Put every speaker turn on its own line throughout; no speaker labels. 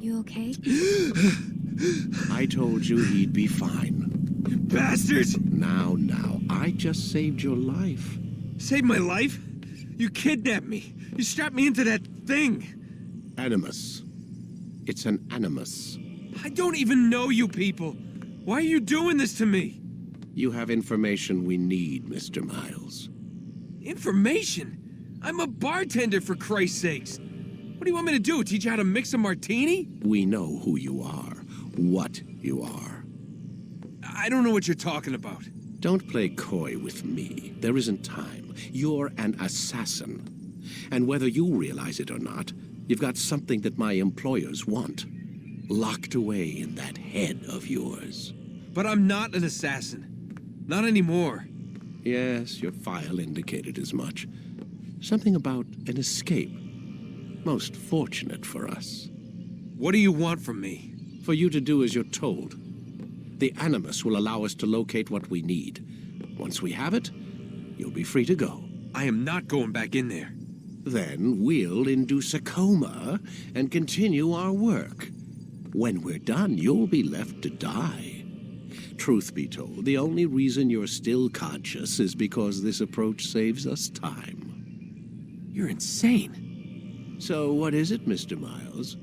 You okay?
I told you he'd be fine.
You bastards!
Now, I just saved your life.
Saved my life? You kidnapped me. You strapped me into that thing.
Animus. It's an animus.
I don't even know you people. Why are you doing this to me?
You have information we need, Mr. Miles.
Information? I'm a bartender, for Christ's sakes. What do you want me to do? Teach you how to mix a martini?
We know who you are, what you are.
I don't know what you're talking about.
Don't play coy with me. There isn't time. You're an assassin. And whether you realize it or not, you've got something that my employers want. Locked away in that head of yours.
But I'm not an assassin. Not anymore.
Yes, your file indicated as much. Something about an escape. Most fortunate for us.
What do you want from me?
For you to do as you're told. The Animus will allow us to locate what we need. Once we have it, you'll be free to go.
I am not going back in there.
Then we'll induce a coma and continue our work. When we're done, you'll be left to die. Truth be told, the only reason you're still conscious is because this approach saves us time.
You're insane.
So what is it, Mr. Miles?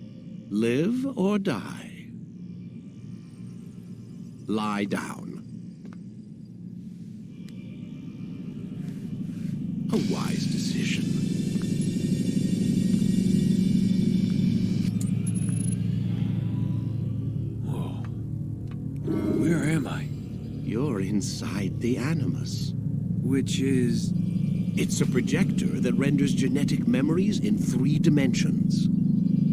Live or die? Lie down. A wise decision.
Whoa. Where am I?
You're inside the Animus.
Which is...
It's a projector that renders genetic memories in 3 dimensions.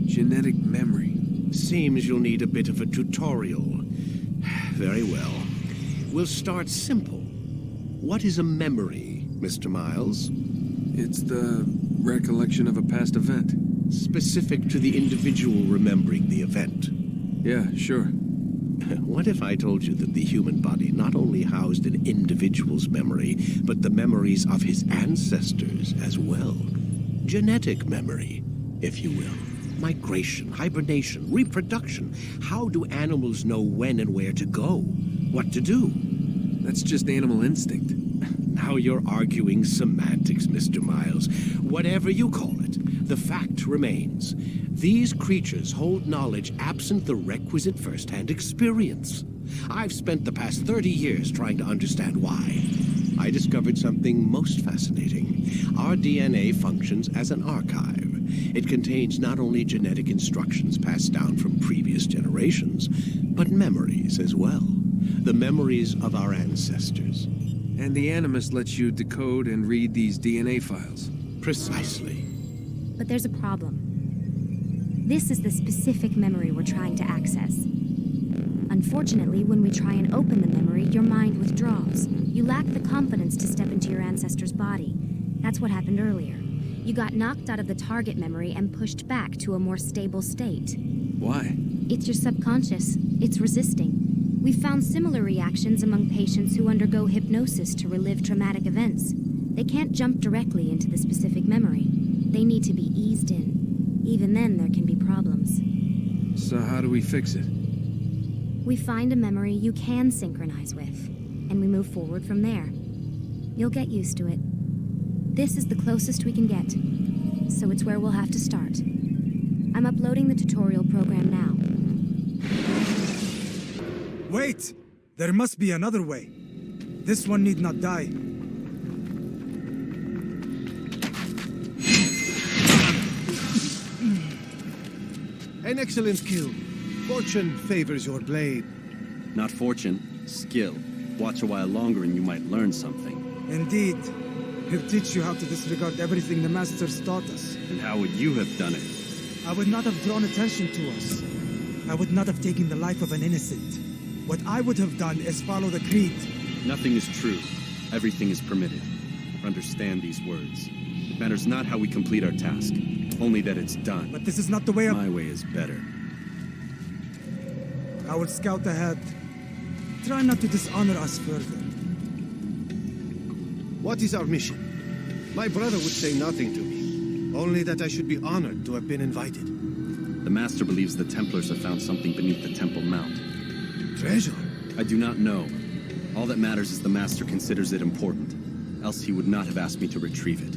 Genetic memory.
Seems you'll need a bit of a tutorial. Very well. We'll start simple. What is a memory, Mr. Miles?
It's the recollection of a past event.
Specific to the individual remembering the event.
Yeah, sure.
What if I told you that the human body not only housed an individual's memory, but the memories of his ancestors as well? Genetic memory, if you will. Migration, hibernation, reproduction. How do animals know when and where to go? What to do?
That's just animal instinct.
Now you're arguing semantics, Mr. Miles. Whatever you call it, the fact remains. These creatures hold knowledge absent the requisite first-hand experience. I've spent the past 30 years trying to understand why. I discovered something most fascinating. Our DNA functions as an archive. It contains not only genetic instructions passed down from previous generations, but memories as well. The memories of our ancestors.
And the Animus lets you decode and read these DNA files.
Precisely.
But there's a problem. This is the specific memory we're trying to access. Unfortunately, when we try and open the memory, your mind withdraws. You lack the confidence to step into your ancestor's body. That's what happened earlier. You got knocked out of the target memory and pushed back to a more stable state.
Why?
It's your subconscious. It's resisting. We've found similar reactions among patients who undergo hypnosis to relive traumatic events. They can't jump directly into the specific memory. They need to be eased in. Even then, there can be problems.
So how do we fix it?
We find a memory you can synchronize with, and we move forward from there. You'll get used to it. This is the closest we can get, so it's where we'll have to start. I'm uploading the tutorial program now.
Wait! There must be another way. This one need not die.
An excellent kill. Fortune favors your blade.
Not fortune, skill. Watch a while longer and you might learn something.
Indeed. He'll teach you how to disregard everything the Masters taught us.
And how would you have done it?
I would not have drawn attention to us. I would not have taken the life of an innocent. What I would have done is follow the creed.
Nothing is true. Everything is permitted. Understand these words. It matters not how we complete our task, only that it's done.
But this is not the way of...
My way is better.
I will scout ahead. Try not to dishonor us further.
What is our mission? My brother would say nothing to me, only that I should be honored to have been invited.
The Master believes the Templars have found something beneath the Temple Mount.
Treasure?
I do not know. All that matters is the Master considers it important. Else he would not have asked me to retrieve it.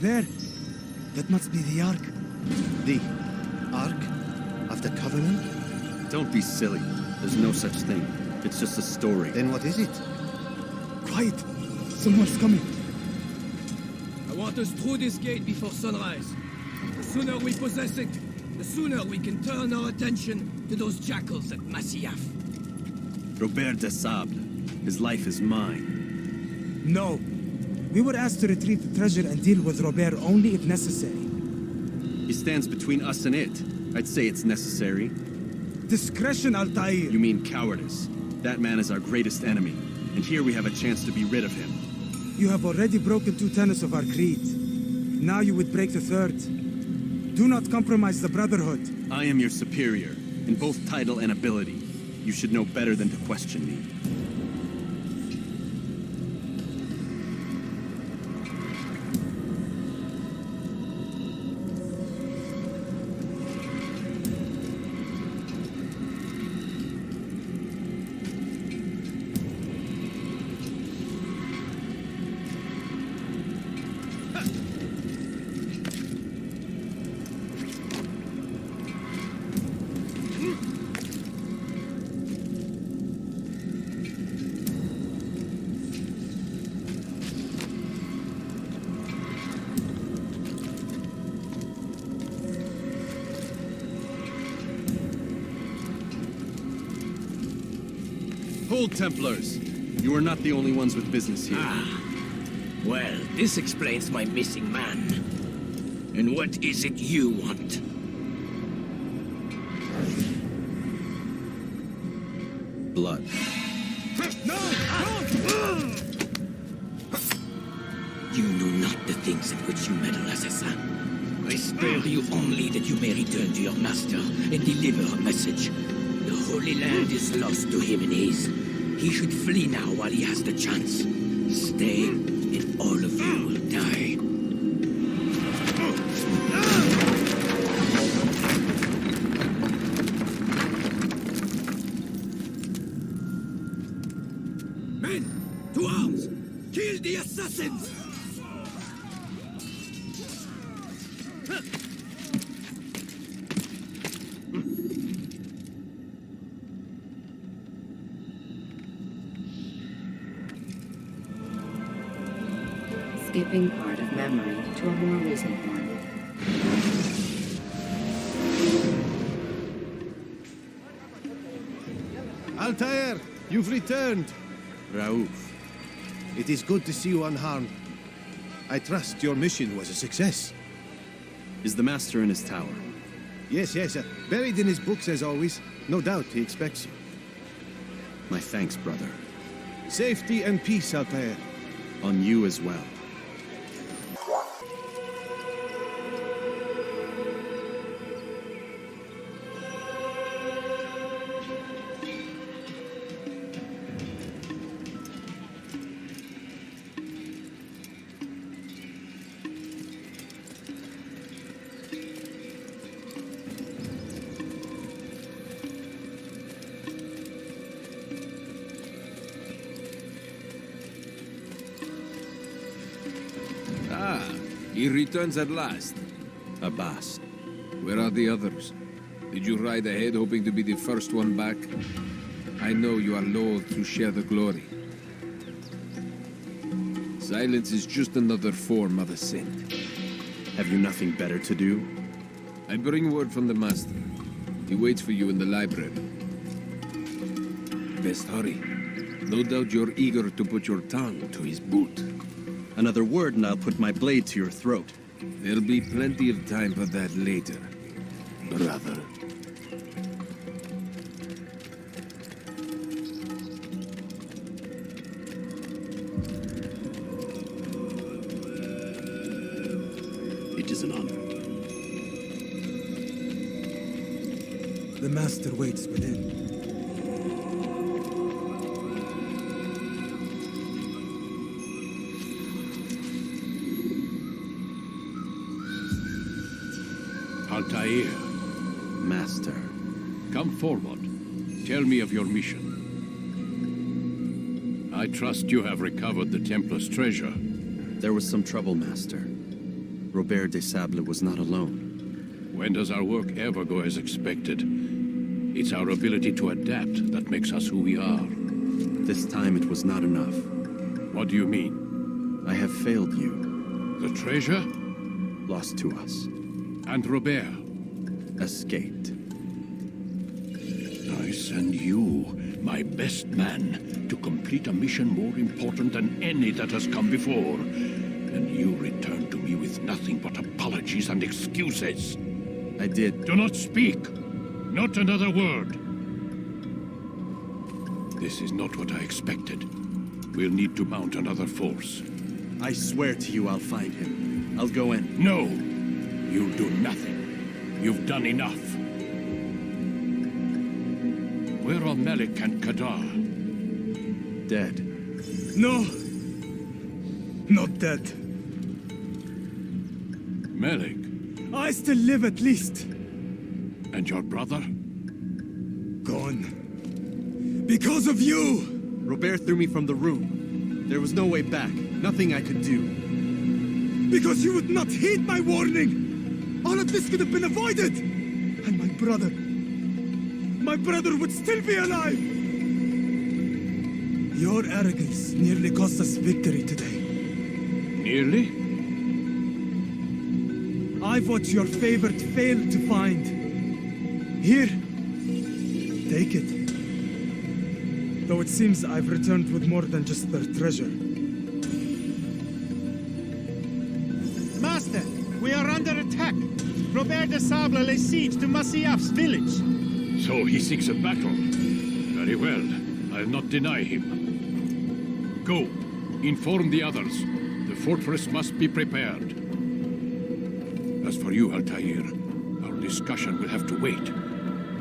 There! That must be the Ark.
The Ark of the Covenant?
Don't be silly. There's no such thing. It's just a story.
Then what is it?
Quiet! Someone's coming.
I want us through this gate before sunrise. The sooner we possess it, the sooner we can turn our attention to those jackals at Masyaf.
Robert de Sable. His life is mine.
No. We were asked to retrieve the treasure and deal with Robert only if necessary.
He stands between us and it. I'd say it's necessary.
Discretion, Altair!
You mean cowardice. That man is our greatest enemy, and here we have a chance to be rid of him.
You have already broken 2 tenets of our creed. Now you would break the 3rd. Do not compromise the Brotherhood.
I am your superior, in both title and ability. You should know better than to question me. Hold, Templars! You are not the only ones with business here.
Well, this explains my missing man. And what is it you want?
Blood.
You know not the things in which you meddle, assassin. I spare you only that you may return to your master and deliver a message. The Holy Land is lost to him and his. He should flee now while he has the chance. Stay, and all of you will die.
assassins!
Skipping part of memory to a more recent one.
Altair, you've returned.
Raouf.
It is good to see you unharmed. I trust your mission was a success.
Is the master in his tower?
Yes, buried in his books as always. No doubt he expects you.
My thanks, brother.
Safety and peace, Altair.
On you as well.
He returns at last.
Abbas.
Where are the others? Did you ride ahead hoping to be the first one back? I know you are loath to share the glory. Silence is just another form of a sin.
Have you nothing better to do?
I bring word from the master. He waits for you in the library. Best hurry. No doubt you're eager to put your tongue to his boot.
Another word and I'll put my blade to your throat.
There'll be plenty of time for that later, brother.
It is an honor.
The master waits within.
Altair,
Master.
come forward. Tell me of your mission. I trust you have recovered the Templar's treasure.
There was some trouble, Master. Robert de Sable was not alone.
When does our work ever go as expected? It's our ability to adapt that makes us who we are.
This time it was not enough.
What do you mean?
I have failed you.
The treasure?
Lost to us.
And Robert?
Escaped.
I send you, my best man, to complete a mission more important than any that has come before. And you return to me with nothing but apologies and excuses.
I did.
Do not speak. Not another word. This is not what I expected. We'll need to mount another force.
I swear to you I'll find him. I'll go in.
No! You'll do nothing. You've done enough. Where are Malik and Kadar?
Dead.
No! Not dead.
Malik?
I still live at least.
And your brother?
Gone. Because of you!
Robert threw me from the room. There was no way back. Nothing I could do.
Because you would not heed my warning! All of this could have been avoided! And my brother would still be alive! Your arrogance nearly cost us victory today.
Nearly?
I've watched your favorite fail to find. Here, take it. Though it seems I've returned with more than just their treasure.
Master, we are under attack. Robert de Sable lays siege to Masyaf's village.
So he seeks a battle. Very well. I'll not deny him. Go. Inform the others. The fortress must be prepared. As for you, Altair, our discussion will have to wait.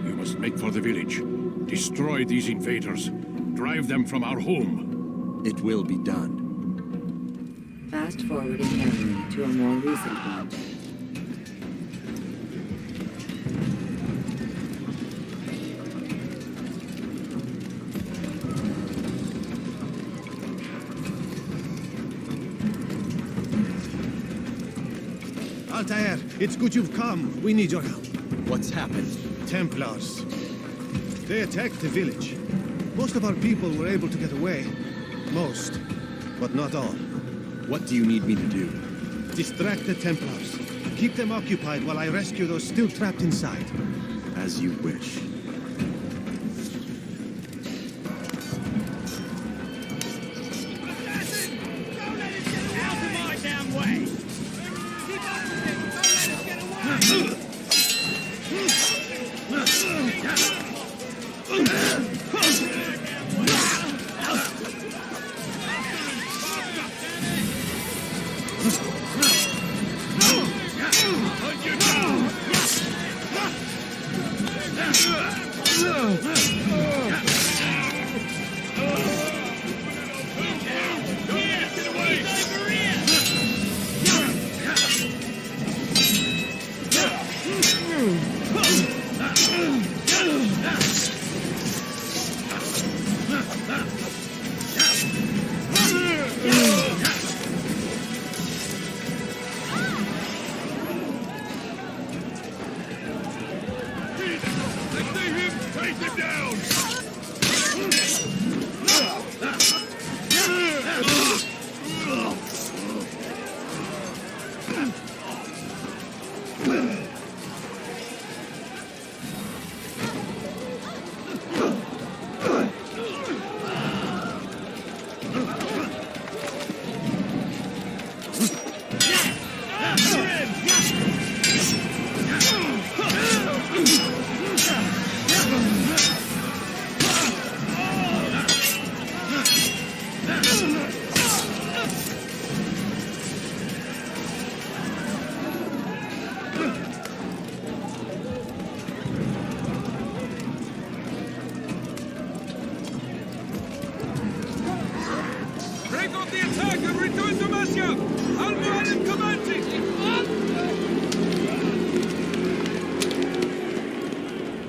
You must make for the village. Destroy these invaders. Drive them from our home.
It will be done.
Fast forwarding memory to a more recent one.
Altair, it's good you've come. We need your help.
What's happened?
Templars. They attacked the village. Most of our people were able to get away. Most, but not all.
What do you need me to do?
Distract the Templars. Keep them occupied while I rescue those still trapped inside.
As you wish.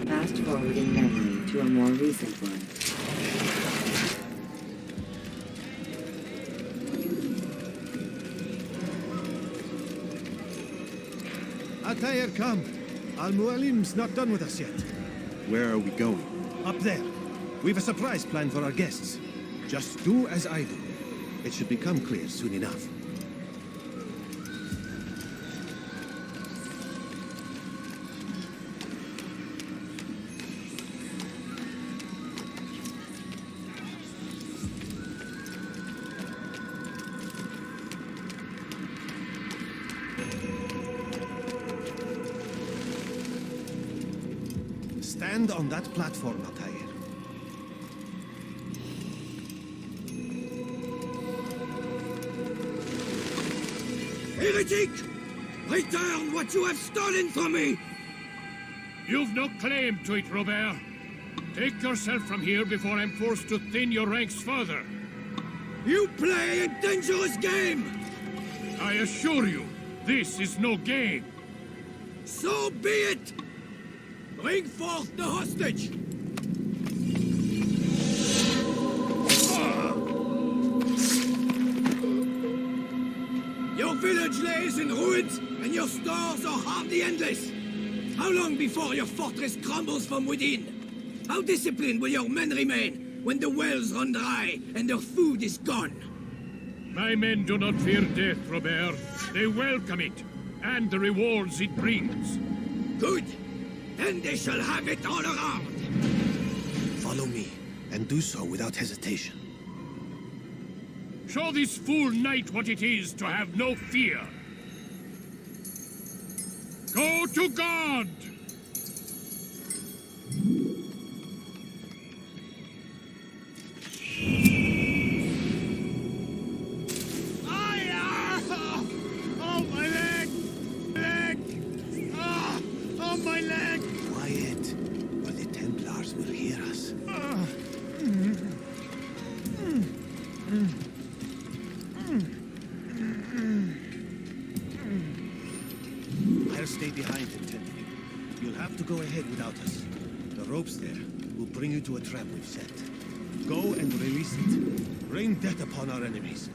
Fast forwarding memory to a more recent one.
Altair, come. Al-Mualim's not done with us yet.
Where are we going?
Up there. We've a surprise planned for our guests. Just do as I do. It should become clear soon enough. Stand on that platform, Altair.
Heretic! Return what you have stolen from me!
You've no claim to it, Robert. Take yourself from here before I'm forced to thin your ranks further.
You play a dangerous game!
I assure you, this is no game.
So be it! Bring forth the hostage! Your village lays in ruins, and your stores are hardly endless. How long before your fortress crumbles from within? How disciplined will your men remain when the wells run dry and their food is gone?
My men do not fear death, Robert. They welcome it, and the rewards it brings.
Good. Then they shall have it all around.
Follow me, and do so without hesitation.
Show this fool knight what it is to have no fear. Go to God!
Oh, my leg! Oh, my leg!
Quiet, or the Templars will hear us. I'll stay behind and tend you. You'll have to go ahead without us. The ropes there will bring you to a trap we've set. Go and release it. Rain death upon our enemies.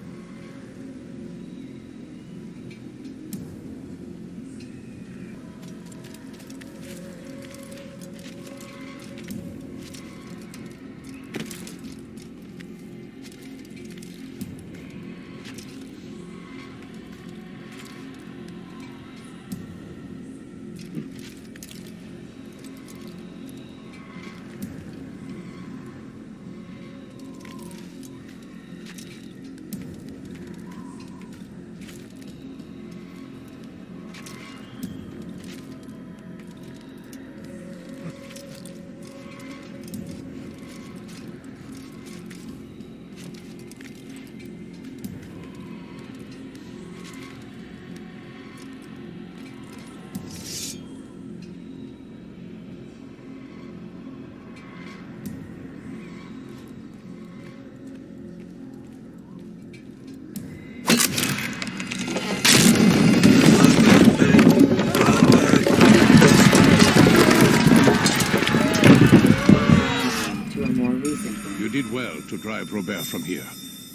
recent one.
You did well to drive Robert from here.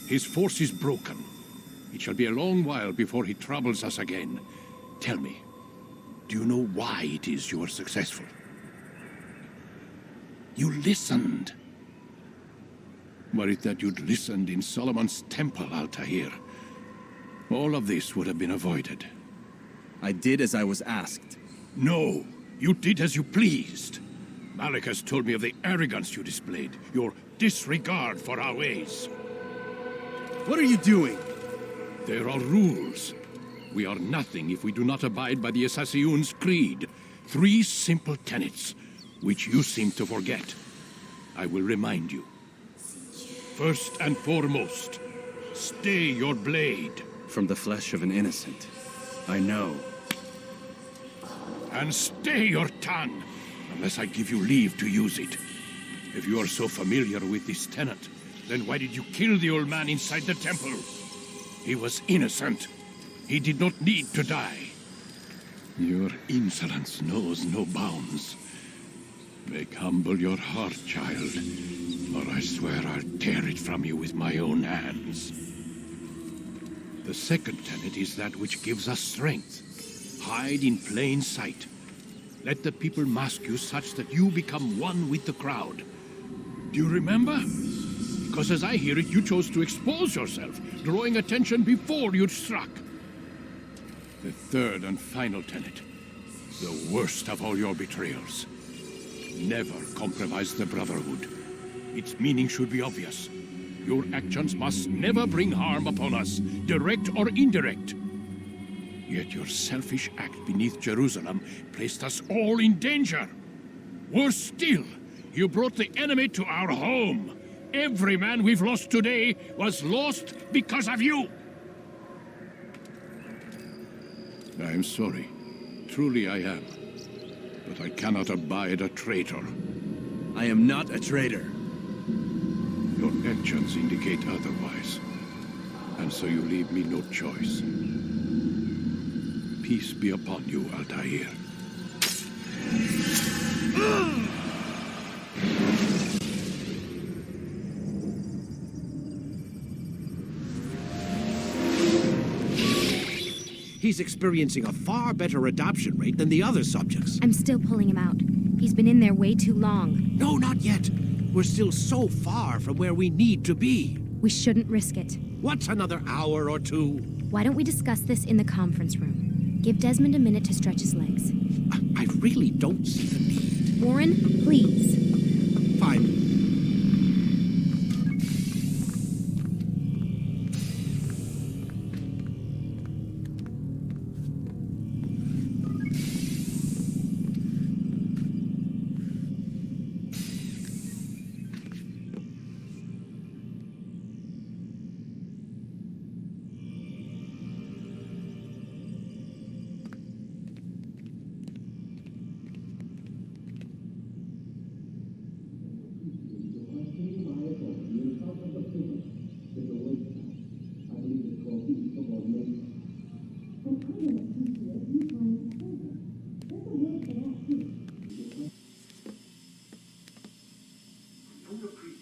His force is broken. It shall be a long while before he troubles us again. Tell me, do you know why it is you are successful? You listened. Were it that you'd listened in Solomon's temple, Altair, all of this would have been avoided.
I did as I was asked.
No, you did as you pleased. Malik has told me of the arrogance you displayed, your disregard for our ways.
What are you doing?
There are rules. We are nothing if we do not abide by the Assassin's creed. 3 simple tenets, which you seem to forget. I will remind you. First and foremost, stay your blade.
From the flesh of an innocent. I know.
And stay your tongue, unless I give you leave to use it. If you are so familiar with this tenet, then why did you kill the old man inside the temple? He was innocent. He did not need to die. Your insolence knows no bounds. Make humble your heart, child, or I swear I'll tear it from you with my own hands. The second tenet is that which gives us strength. Hide in plain sight. Let the people mask you such that you become one with the crowd. Do you remember? Because as I hear it, you chose to expose yourself, drawing attention before you'd struck. The third and final tenet, the worst of all your betrayals. Never compromise the Brotherhood. Its meaning should be obvious. Your actions must never bring harm upon us, direct or indirect. Yet your selfish act beneath Jerusalem placed us all in danger. Worse still, you brought the enemy to our home. Every man we've lost today was lost because of you. I'm sorry. Truly I am. But I cannot abide a traitor.
I am not a traitor.
Your actions indicate otherwise. And so you leave me no choice. Peace be upon you, Altair.
He's experiencing a far better adoption rate than the other subjects.
I'm still pulling him out. He's been in there way too long.
No, not yet. We're still so far from where we need to be.
We shouldn't risk it.
What's another hour or two?
Why don't we discuss this in the conference room? Give Desmond a minute to stretch his legs.
I really don't see the need.
Warren, please.
Fine.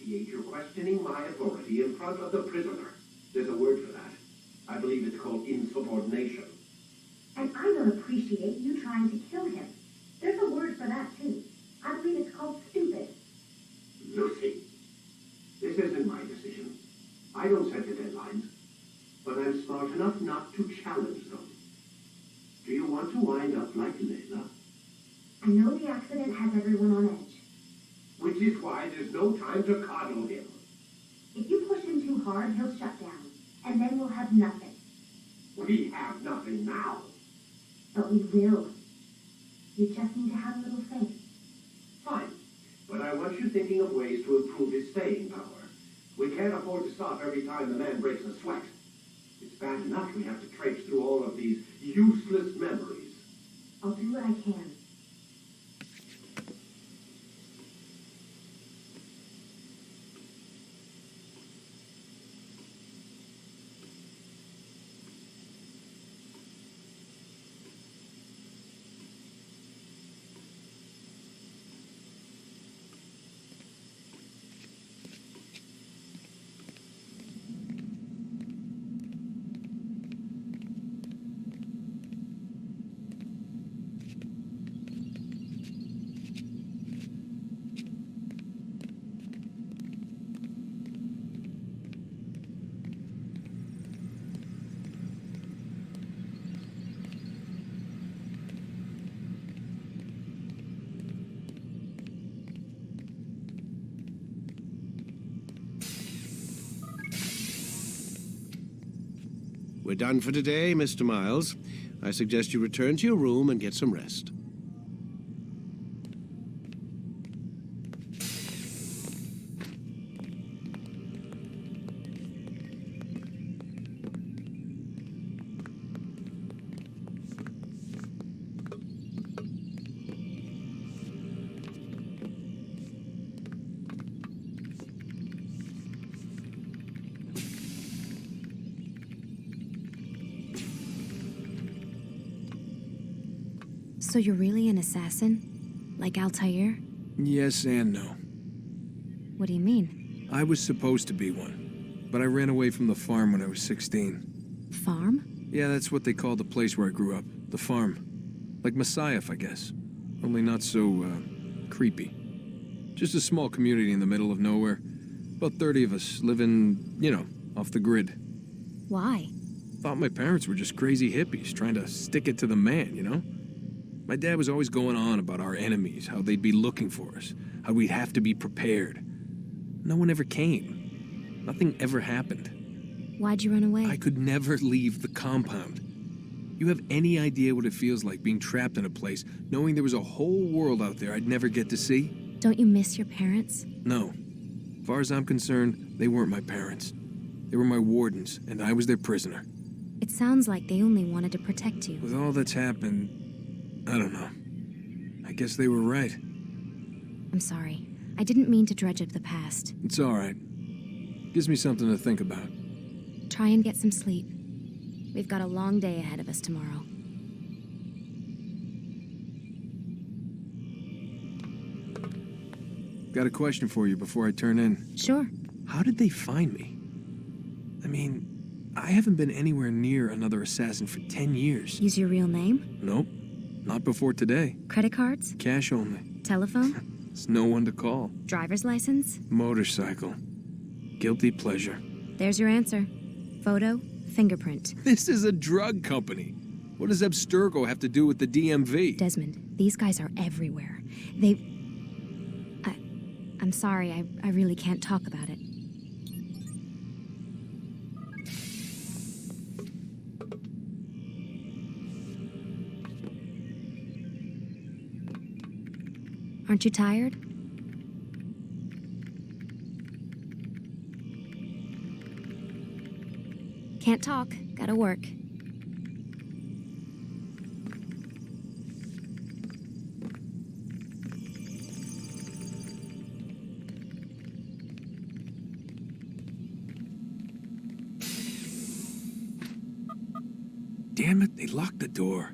You're questioning my authority in front of the prisoner. There's a word for that. I believe it's called insubordination.
And I don't appreciate you trying to kill him. There's a word for that, too. I believe it's called stupid.
Lucy, this isn't my decision. I don't set the deadlines. But I'm smart enough not to challenge them. Do you want to wind up like Layla?
I know the accident has everyone on edge.
Which is why there's no time to coddle him.
If you push him too hard, he'll shut down. And then we'll have nothing.
We have nothing now.
But we will. You just need to have a little faith.
Fine. But I want you thinking of ways to improve his staying power. We can't afford to stop every time the man breaks a sweat. It's bad enough we have to traipse through all of these useless memories.
I'll do what I can.
We're done for today, Mr. Miles. I suggest you return to your room and get some rest.
So you're really an assassin? Like Altair?
Yes and no.
What do you mean?
I was supposed to be one, but I ran away from the farm when I was 16.
Farm?
Yeah, that's what they called the place where I grew up. The farm. Like Messiah, I guess. Only not so, creepy. Just a small community in the middle of nowhere. About 30 of us living, you know, off the grid.
Why?
Thought my parents were just crazy hippies trying to stick it to the man, you know? My dad was always going on about our enemies, how they'd be looking for us, how we'd have to be prepared. No one ever came. Nothing ever happened.
Why'd you run away?
I could never leave the compound. You have any idea what it feels like being trapped in a place, knowing there was a whole world out there I'd never get to see?
Don't you miss your parents?
No. As far as I'm concerned, they weren't my parents. They were my wardens, and I was their prisoner.
It sounds like they only wanted to protect you.
With all that's happened, I don't know. I guess they were right.
I'm sorry. I didn't mean to dredge up the past.
It's all right. Gives me something to think about.
Try and get some sleep. We've got a long day ahead of us tomorrow.
Got a question for you before I turn in.
Sure.
How did they find me? I mean, I haven't been anywhere near another assassin for 10 years.
Use your real name?
Nope. Not before today.
Credit cards?
Cash only.
Telephone?
There's no one to call.
Driver's license?
Motorcycle. Guilty pleasure.
There's your answer. Photo, fingerprint.
This is a drug company. What does Abstergo have to do with the DMV?
Desmond, these guys are everywhere. I'm sorry, I really can't talk about it. Aren't you tired? Can't talk. Gotta work.
Damn it, they locked the door.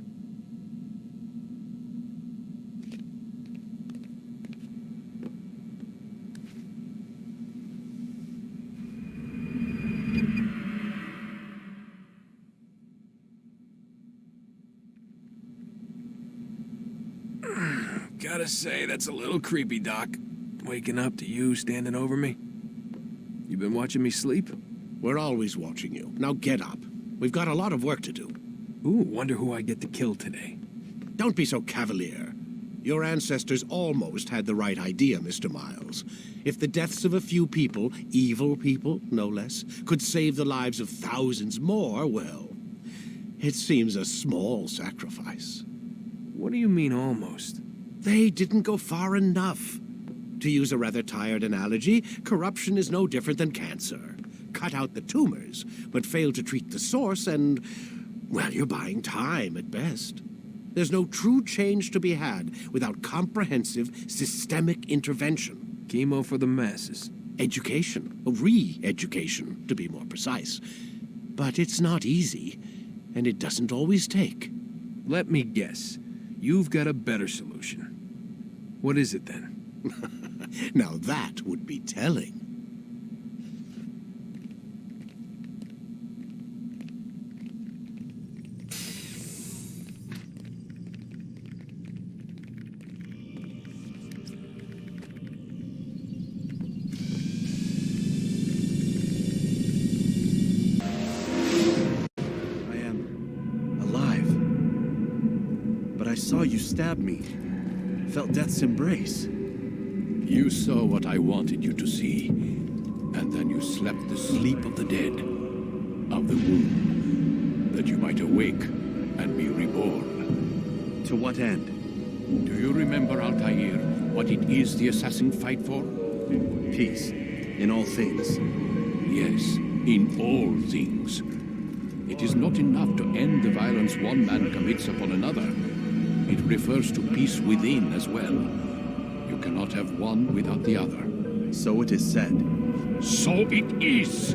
Gotta say, that's a little creepy, Doc. Waking up to you standing over me. You been watching me sleep?
We're always watching you. Now get up. We've got a lot of work to do.
Ooh, wonder who I get to kill today.
Don't be so cavalier. Your ancestors almost had the right idea, Mr. Miles. If the deaths of a few people, evil people, no less, could save the lives of thousands more, well, it seems a small sacrifice.
What do you mean, almost?
They didn't go far enough. To use a rather tired analogy, corruption is no different than cancer. Cut out the tumors, but fail to treat the source and, well, you're buying time at best. There's no true change to be had without comprehensive, systemic intervention.
Chemo for the masses.
Education, re-education, to be more precise. But it's not easy, and it doesn't always take.
Let me guess. You've got a better solution. What is it, then?
Now that would be telling.
I saw you stab me. Felt death's embrace.
You saw what I wanted you to see, and then you slept the sleep of the dead, of the womb. that you might awake and be reborn.
To what end?
Do you remember, Altair, what it is the assassin fight for?
Peace. In all things.
Yes, in all things. It is not enough to end the violence one man commits upon another. It refers to peace within as well. You cannot have one without the other.
So it is said.
So it is!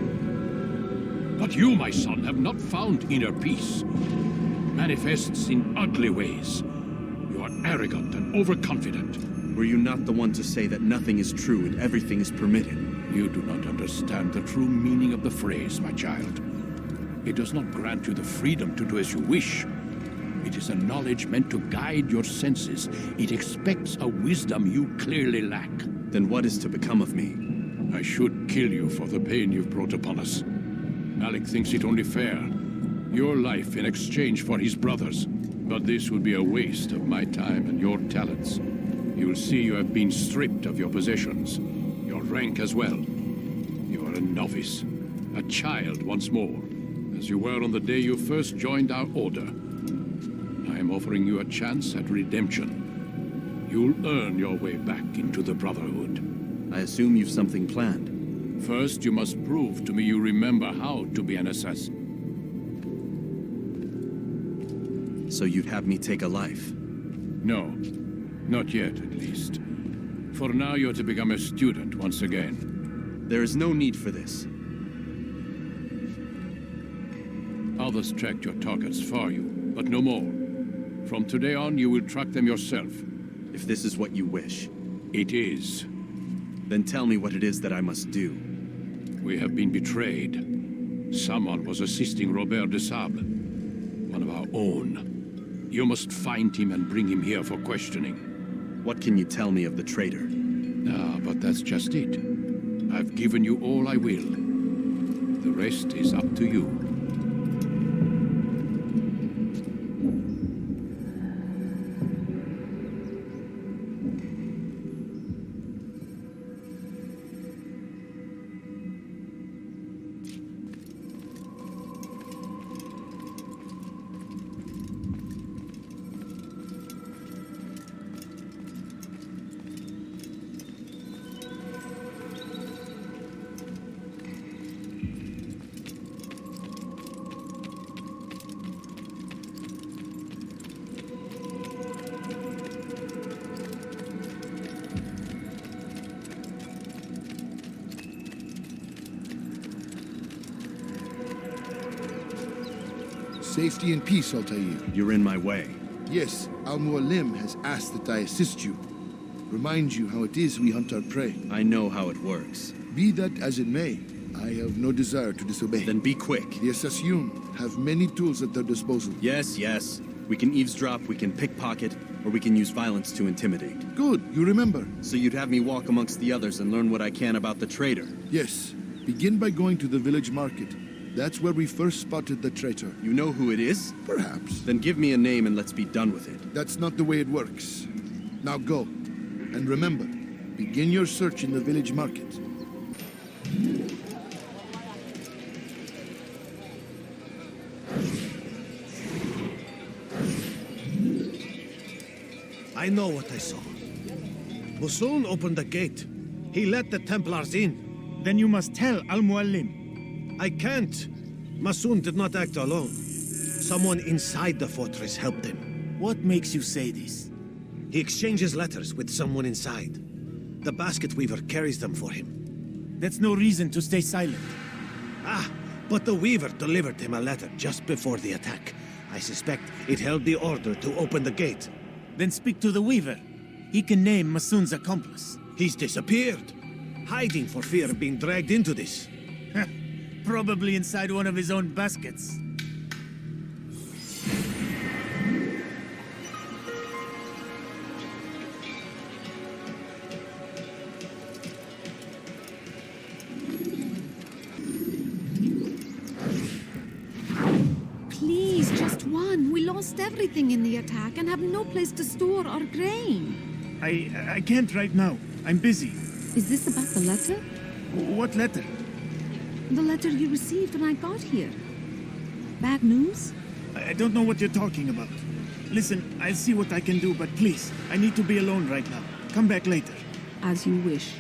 But you, my son, have not found inner peace. Manifests in ugly ways. You are arrogant and overconfident.
Were you not the one to say that nothing is true and everything is permitted?
You do not understand the true meaning of the phrase, my child. It does not grant you the freedom to do as you wish. It is a knowledge meant to guide your senses. It expects a wisdom you clearly lack.
Then what is to become of me?
I should kill you for the pain you've brought upon us. Alec thinks it only fair. Your life in exchange for his brother's. But this would be a waste of my time and your talents. You will see you have been stripped of your possessions. Your rank as well. You are a novice. A child once more. As you were on the day you first joined our order. I am offering you a chance at redemption. You'll earn your way back into the Brotherhood.
I assume you've something planned.
First, you must prove to me you remember how to be an assassin.
So you'd have me take a life?
No. Not yet, at least. For now, you're to become a student once again.
There is no need for this.
Others tracked your targets for you, but no more. From today on, you will track them yourself.
If this is what you wish.
It is.
Then tell me what it is that I must do.
We have been betrayed. Someone was assisting Robert de Sable, one of our own. You must find him and bring him here for questioning.
What can you tell me of the traitor?
Ah, but that's just it. I've given you all I will. The rest is up to you.
Safety and peace, Altair.
You're in my way.
Yes, Al-Mualim has asked that I assist you. Remind you how it is we hunt our prey.
I know how it works.
Be that as it may, I have no desire to disobey.
Then be quick.
The Assassin have many tools at their disposal.
Yes, yes. We can eavesdrop, we can pickpocket, or we can use violence to intimidate.
Good, you remember.
So you'd have me walk amongst the others and learn what I can about the traitor?
Yes. Begin by going to the village market. That's where we first spotted the traitor.
You know who it is?
Perhaps.
Then give me a name and let's be done with it.
That's not the way it works. Now go. And remember, begin your search in the village market.
I know what I saw. Musoon opened the gate. He let the Templars in.
Then you must tell Al-Mualim.
I can't. Masoon did not act alone. Someone inside the fortress helped him.
What makes you say this?
He exchanges letters with someone inside. The basket weaver carries them for him.
That's no reason to stay silent.
Ah, but the weaver delivered him a letter just before the attack. I suspect it held the order to open the gate.
Then speak to the weaver. He can name Masoon's accomplice.
He's disappeared, hiding for fear of being dragged into this.
Probably inside one of his own baskets.
Please, just one. We lost everything in the attack and have no place to store our grain.
I can't right now. I'm busy.
Is this about the letter?
What letter?
The letter you received when I got here. Bad news?
I don't know what you're talking about. Listen, I'll see what I can do, but please, I need to be alone right now. Come back later.
As you wish.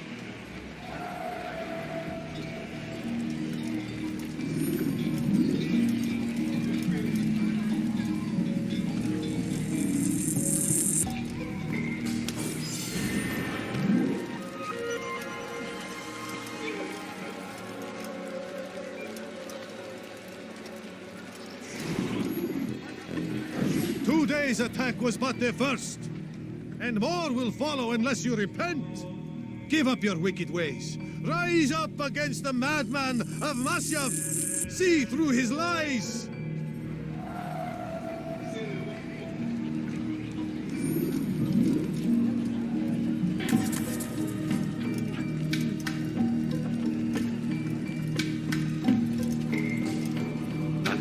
Today's attack was but the first, and more will follow unless you repent. Give up your wicked ways. Rise up against the madman of Masyav. See through his lies.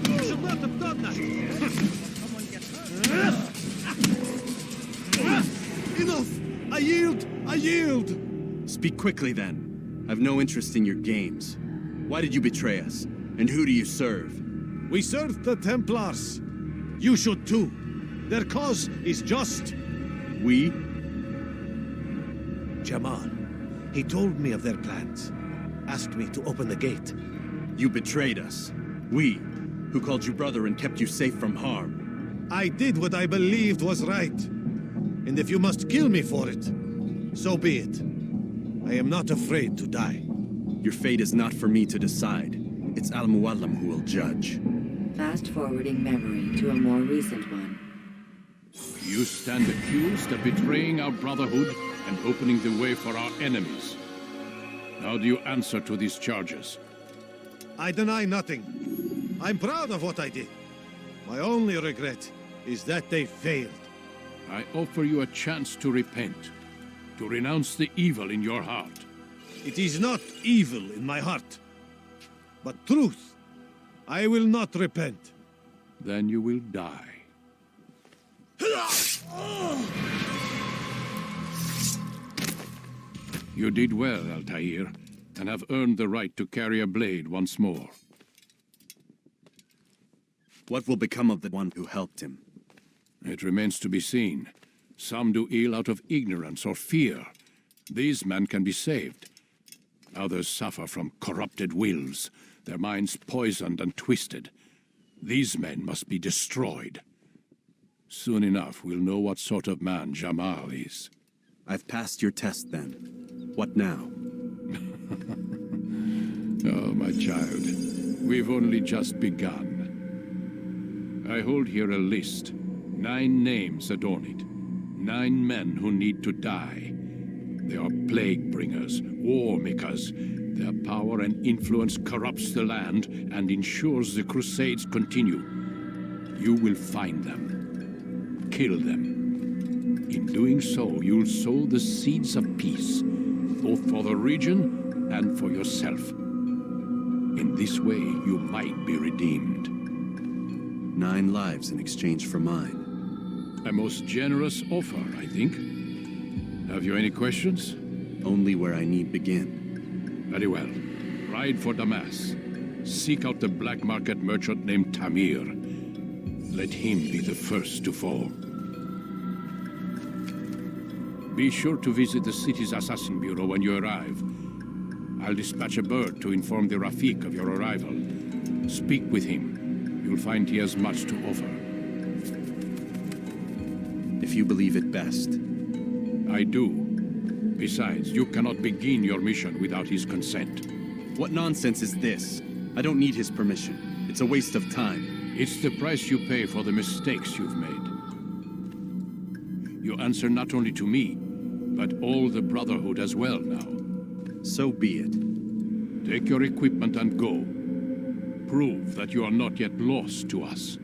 You should not have done that. Enough! I yield! I yield!
Speak quickly, then. I've no interest in your games. Why did you betray us? And who do you serve?
We serve the Templars. You should too. Their cause is just.
We?
Jamal. He told me of their plans. Asked me to open the gate.
You betrayed us. We, who called you brother and kept you safe from harm.
I did what I believed was right. And if you must kill me for it, so be it. I am not afraid to die.
Your fate is not for me to decide. It's Al-Muallim who will judge.
Fast-forwarding memory to a more recent one.
You stand accused of betraying our brotherhood and opening the way for our enemies. How do you answer to these charges?
I deny nothing. I'm proud of what I did. My only regret is that they failed.
I offer you a chance to repent, to renounce the evil in your heart.
It is not evil in my heart, but truth. I will not repent.
Then you will die. You did well, Altair, and have earned the right to carry a blade once more.
What will become of the one who helped him?
It remains to be seen. Some do ill out of ignorance or fear. These men can be saved. Others suffer from corrupted wills, their minds poisoned and twisted. These men must be destroyed. Soon enough, we'll know what sort of man Jamal is.
I've passed your test, then. What now?
Oh, my child. We've only just begun. I hold here a list. 9 names adorn it. 9 men who need to die. They are plague bringers, war makers. Their power and influence corrupts the land and ensures the crusades continue. You will find them. Kill them. In doing so, you'll sow the seeds of peace, both for the region and for yourself. In this way, you might be redeemed.
9 lives in exchange for mine.
A most generous offer, I think. Have you any questions?
Only where I need begin.
Very well. Ride for Damas. Seek out the black market merchant named Tamir. Let him be the first to fall. Be sure to visit the city's assassin bureau when you arrive. I'll dispatch a bird to inform the Rafiq of your arrival. Speak with him. You'll find he has much to offer.
If you believe it best.
I do. Besides, you cannot begin your mission without his consent.
What nonsense is this? I don't need his permission. It's a waste of time.
It's the price you pay for the mistakes you've made. You answer not only to me, but all the Brotherhood as well now.
So be it.
Take your equipment and go. Prove that you are not yet lost to us.